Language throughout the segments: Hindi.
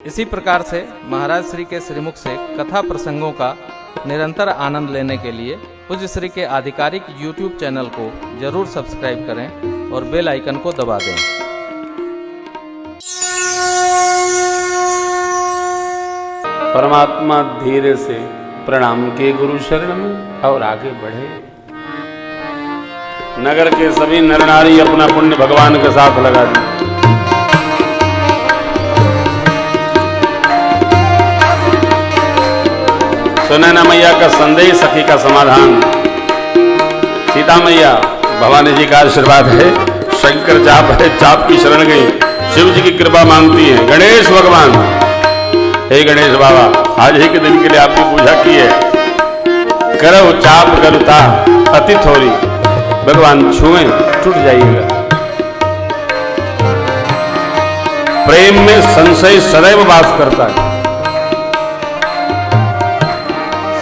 इसी प्रकार से महाराज श्री के श्रीमुख से कथा प्रसंगों का निरंतर आनंद लेने के लिए पूज्य श्री के आधिकारिक YouTube चैनल को जरूर सब्सक्राइब करें और बेल आइकन को दबा दें। परमात्मा धीरे से प्रणाम के गुरु शरण में और आगे बढ़े। नगर के सभी नर नारी अपना पुण्य भगवान के साथ लगा दी। सुनैना मैया का संदेश, सखी का समाधान। सीता मैया भवानी जी का आशीर्वाद है, शंकर चाप है, चाप की शरण गई, शिव जी की कृपा मांगती है। गणेश भगवान, हे गणेश बाबा, आज ही के दिन के लिए आपकी पूजा की है। करो चाप करुता अति थोड़ी, भगवान छुए टूट जाइएगा। प्रेम में संशय सदैव वास करता है।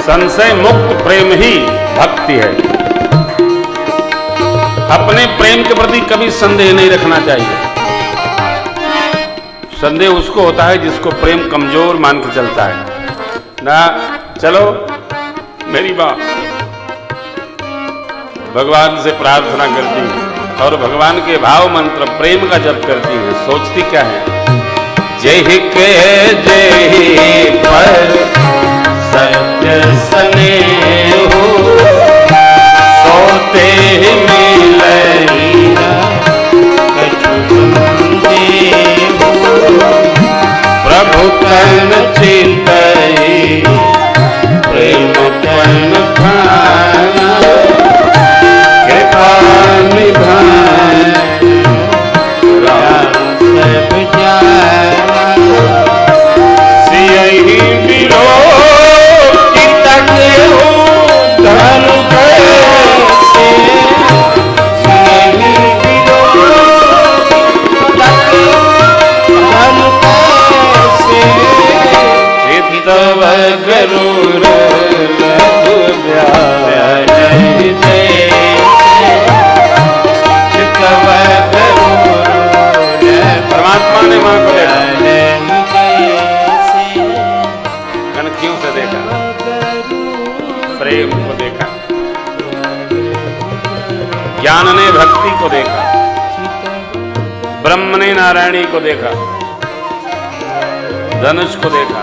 संशय मुक्त प्रेम ही भक्ति है। अपने प्रेम के प्रति कभी संदेह नहीं रखना चाहिए। संदेह उसको होता है जिसको प्रेम कमजोर मान के चलता है ना। चलो मेरी बात भगवान से प्रार्थना करती है और भगवान के भाव मंत्र प्रेम का जप करती है। सोचती क्या है, जय के जय पर सत्य स्नेह सोते मिलई प्रभु तन चिंतई प्रेम तन भाना कृपा निधान राम सब जाना सियहि बिरो की तके हो धन कैसे सियहि बिरो तके धन कैसे चित्तव गरुड़ लघु व्याज दे चित्तव गरुड़। परमात्मा ने मां को देखा, कनखियों से देखा, प्रेम को देखा, ज्ञान ने भक्ति को देखा, ब्रह्म ने नारायणी को देखा, धनुष को देखा।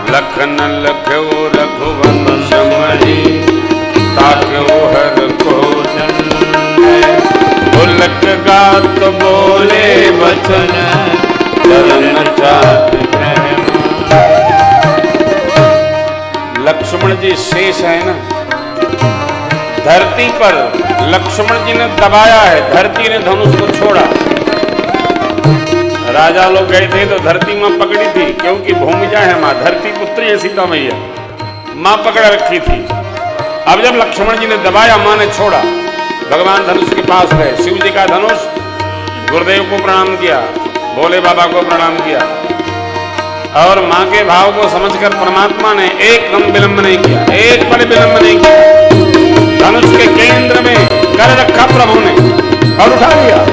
लखन लख्यो रघुवंश मणि ताक्यो हर को उलक गात बोले वचन चरण चात। लक्ष्मण जी शेष है ना धरती पर, लक्ष्मण जी ने दबाया है, धरती ने धनुष को छोड़ा। राजा लोग गए थे तो धरती मां पकड़ी थी, क्योंकि भूमिजा है मां, धरती पुत्री है सीता मैया, मां पकड़ रखी थी। अब जब लक्ष्मण जी ने दबाया, मां ने छोड़ा, भगवान धनुष के पास गए। शिव जी का धनुष, गुरुदेव को प्रणाम किया, भोले बाबा को प्रणाम किया और मां के भाव को समझकर परमात्मा ने एक कम विलंब नहीं किया, एक पल विलंब नहीं किया। धनुष के केंद्र में कर रखा प्रभु ने और उठा लिया।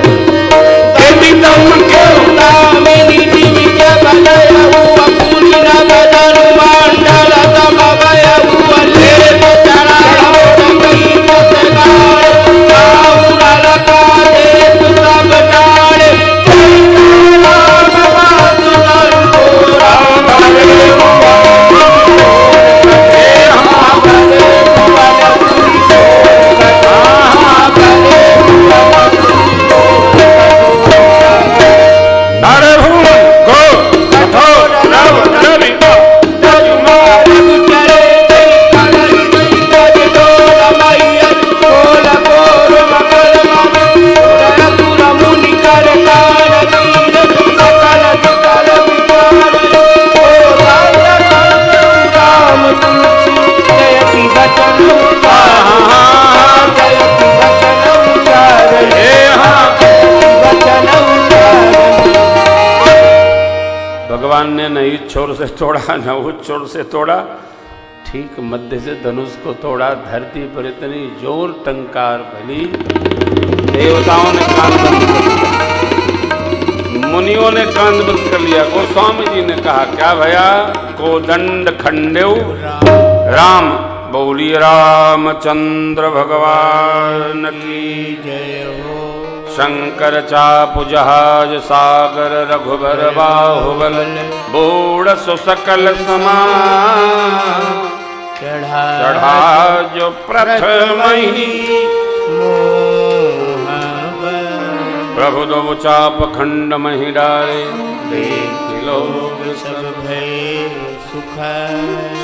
भगवान ने न इस छोर से तोड़ा न उस छोर से तोड़ा, ठीक मध्य से धनुष को तोड़ा। धरती पर इतनी जोर टंकार भली, देवताओं ने कान बंद कर दिया, मुनियों ने कान बंद कर लिया। गोस्वामी जी ने कहा क्या भैया? को दंड खंडेव राम बोली रामचंद्र भगवान की जय हो। शंकर चापु जहाज सागर रघुबर बाहुबल बूढ़ सुसकल समान चढ़ा जो प्रथम ही प्रभु दो चाप खंड मही डाले देख लो सब भय सुख।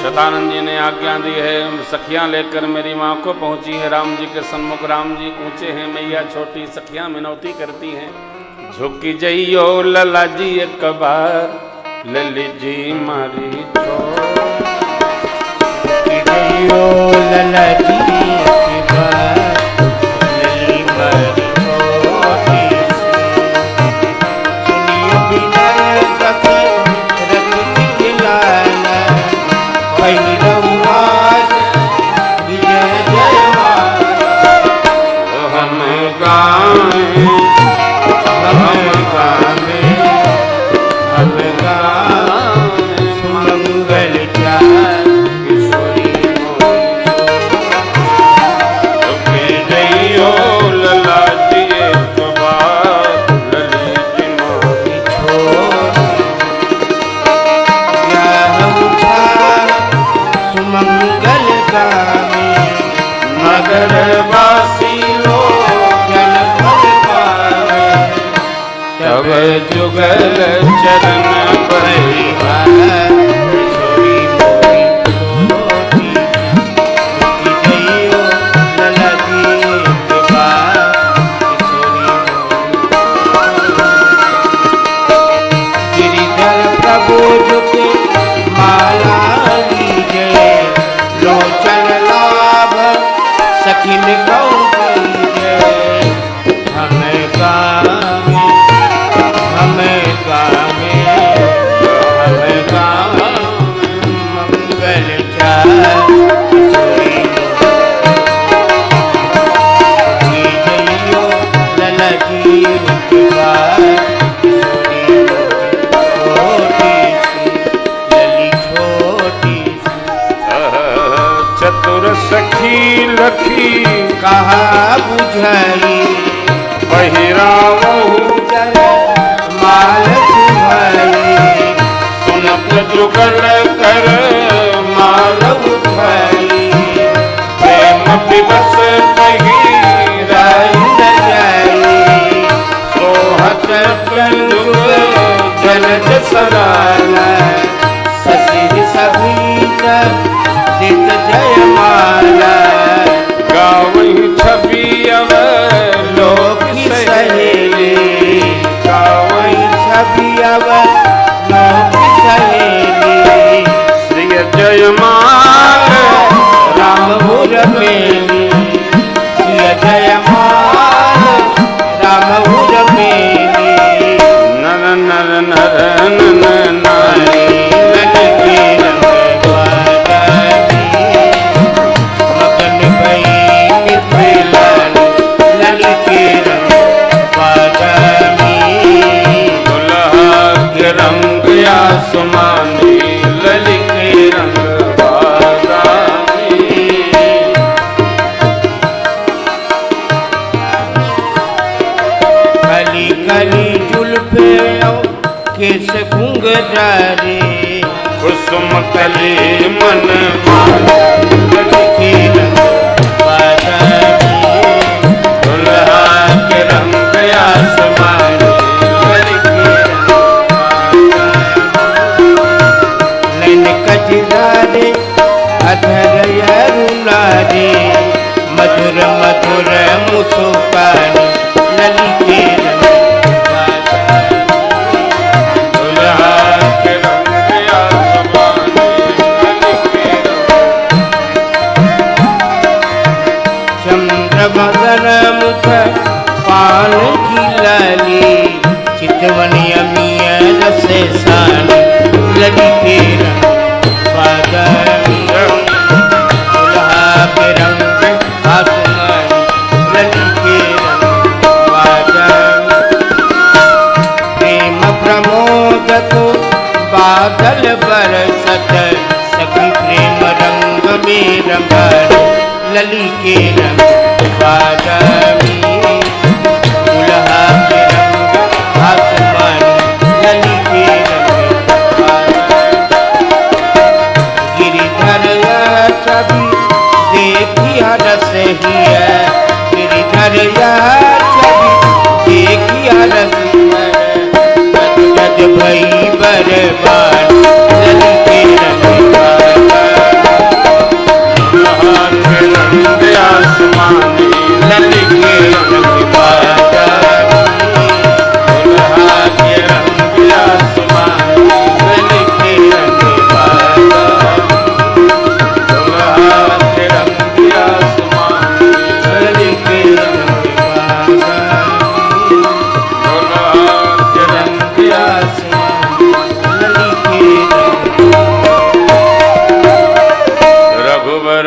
शतानंद जी ने आज्ञा दी है। सखियां लेकर मेरी माँ को पहुंची है राम जी के सन्मुख। राम जी ऊंचे हैं, मैया छोटी। सखियां मिनौती करती हैं, झुकी जइयो लला जी एक बार लली जी मारी जइयो लला जी एक बार लली मारी छोटी। सुनियो विनय सख रघुपति के लाला भैरवनाथ विजय जयमाला। हम गाएं हम गाएं सुमंगल चार किशोरी जइयो लला जी एक बार लली जी मारी सुमंगल गामी नगर वासी लोग जन फल पावे। तब जुगल चरण परिवार किशोरी मोरी छोटी। जइयो लला जी एक बार किशोरी गिरिधर प्रभु झुके माला लीजे। लोचन लाभ सखिन कौ कीजे। हमें गावे हमें गावे हमें गावे मंगल चार किशोरी मोरी। जइयो लला जी एक बार किशोरी मोरी छोटी सी लली छोटी सी। चतुर सखी लखी कहा बुझाई बहिरावहु जय माल सुहाई। सुनत जुगल कर माल उठाई प्रेम दिवस राई न जाई। सोहत जुग जलज सराना ससिर सभीत दित जयमाला। गावहि छवि अव लोक सहेली गावई छवि अव लोक सहेली। श्री जयमाल राम हुर मेली सिय जयमाल राम हुर मेली। नर नर नर नर नारी ललकी रंग वादानी मगन भई मिथिलानी। ललकी रंग वादानी दुल्हा के रंग आसमानी ललिके रंग बादामी। कली कली जुल्फे केस घुंघरारे। कुसुम कली मन माला ललकी रंग वादानी दुल्हा के रंग आसमानी ललकी रंग वादानी। नैन कजरारे अधर अरुणारे मधुर मधुर मुस्कानी। ललकी रंग वादानी दुल्हा के रंग आसमानी ललिके चंद्र मदन मुख पान की लाली। चितवनी अमिय रसे सानी। ललकी रंग वादानी दुल्हा के रंग आसमानी। ललकी रंग वादानी प्रेम बादल बरसत सखी प्रेम रंग में रंगल लली के रंग बादमी दुल्हा के रंग आसमानी लली के रंग गिरिधर छवि देखिया रसहिया गिरिधर छवि देखिया रसहिया जद भई बरबाद लली के रंग आसमानी लली के रंग दुल्हा के रंग आसमानी लली के रंग दुल्हा के रंग आसमानी लली के रंग दुल्हा के रंग आसमानी लली के रघुबर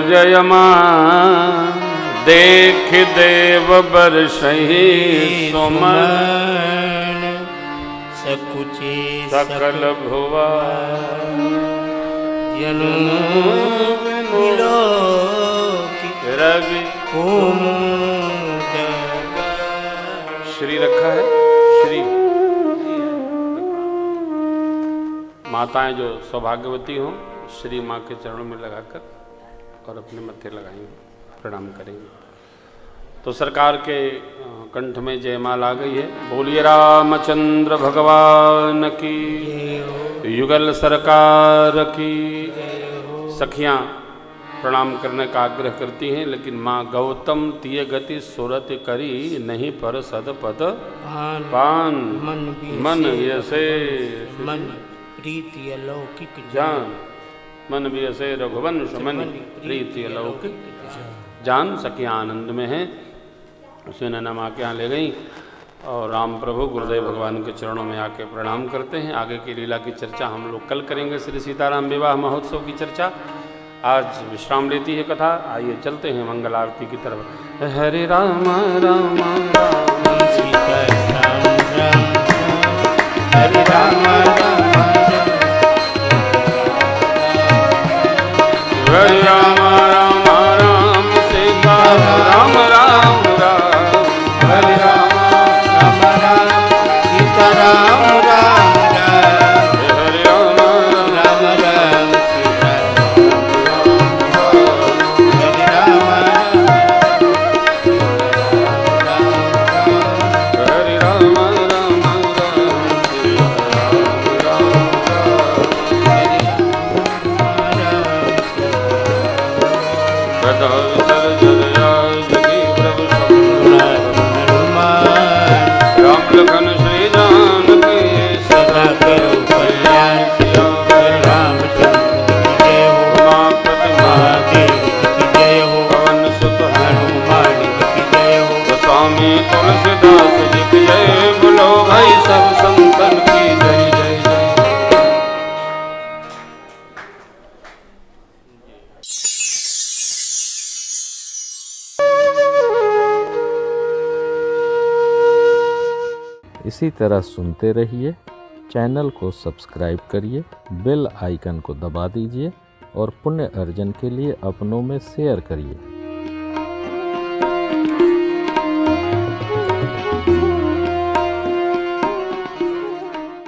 जयमा देख देव बरसहि सुमन सकुचे सकल भुवा जनु मिलो रवि श्री रखा है श्री माताएं जो सौभाग्यवती हों श्री माँ के चरणों में लगाकर और अपने मत्थे लगाएंगे प्रणाम करेंगे। तो सरकार के कंठ में जयमाल आ गई है। बोलिए रामचंद्र भगवान की युगल सरकार की। सखियां प्रणाम करने का आग्रह करती हैं, लेकिन माँ गौतम तिय गति सुरत करी नहीं पर सदपद पान मन यसे मन प्रीति अलौकिक जान मन भी ऐसे रघुवंश मन प्रीति अलौकिक जान। सखियां आनंद में है। उसने नैना माँ के यहाँ ले गई और राम प्रभु गुरुदेव भगवान के चरणों में आके प्रणाम करते हैं। आगे की लीला की चर्चा हम लोग कल करेंगे। श्री सीताराम विवाह महोत्सव की चर्चा आज विश्राम लेती है कथा। आइए चलते हैं मंगल आरती की तरफ। हरे राम राम राम सीता राम राम हरे राम राम हरे राम राम राम सीता राम राम राम हरे राम राम राम सीता राम राम राम हरे राम राम राम सीता हरे राम हरे राम राम राम सीता राम लखन श्री जानकी सदा करो कल्याण सिया रामचंद्र की जय हो माँ प्रतिमा महादेव की जय हो पवन सुत हनुमान की जय हो स्वामी तुलसीदास जी की जय। बोलो भाई सब संतन की जय जय जय। इसी तरह सुनते रहिए। चैनल को सब्सक्राइब करिए, बेल आइकन को दबा दीजिए और पुण्य अर्जन के लिए अपनों में शेयर करिए।